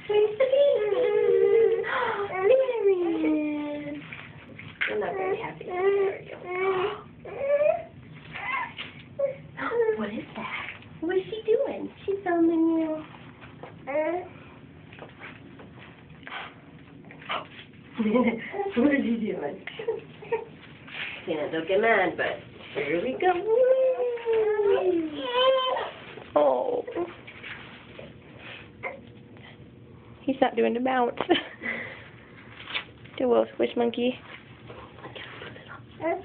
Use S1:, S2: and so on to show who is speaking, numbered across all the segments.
S1: Where's the baby? There he is. I'm not very happy. There we go. What is that? What is she doing? She's filming you. What is she doing? Yeah, don't get mad, but here we go.
S2: Oh. He's not doing the bounce. Do a squish monkey.
S1: What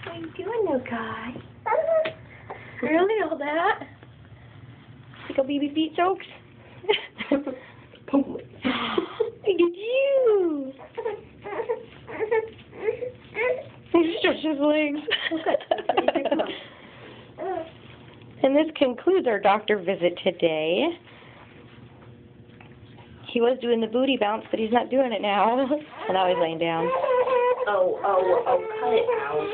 S1: are you doing, little guy?
S2: Really, all that? Like a baby feet soaked? Look at you! He stretched his legs. And this concludes our doctor visit today. He was doing the booty bounce, but he's not doing it now. And now he's laying down.
S1: Oh, cut it out.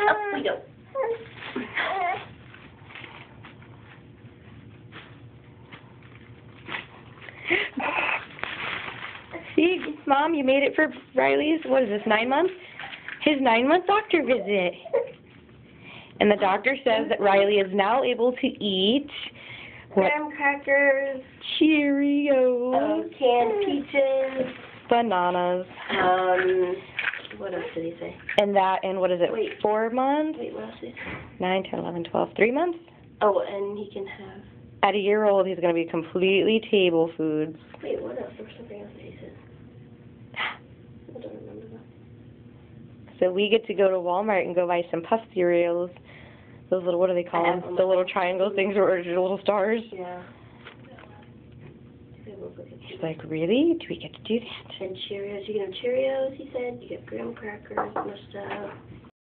S1: Up we go.
S2: See, Mom, you made it for Riley's, what is this, 9 months? His 9-month doctor visit. And the doctor says that Riley is now able to eat
S1: Graham crackers,
S2: Cheerios,
S1: canned peaches,
S2: bananas,
S1: what else did he say?
S2: and that, and what is it,
S1: Wait.
S2: 4 months?
S1: Wait, what else did he say?
S2: 9, 10, 11, 12, 3 months?
S1: Oh, and he can have,
S2: At a year old, he's going to be completely table foods.
S1: wait, what else? There was something else that he said. I don't remember that.
S2: So we get to go to Walmart and go buy some puff cereals. Those little, what do they call
S1: I have
S2: them?
S1: them.
S2: The little triangle things or little stars.
S1: Yeah.
S2: She's like, really? Do we get to do that?
S1: And Cheerios. You get them Cheerios, he said. You get graham crackers, more stuff.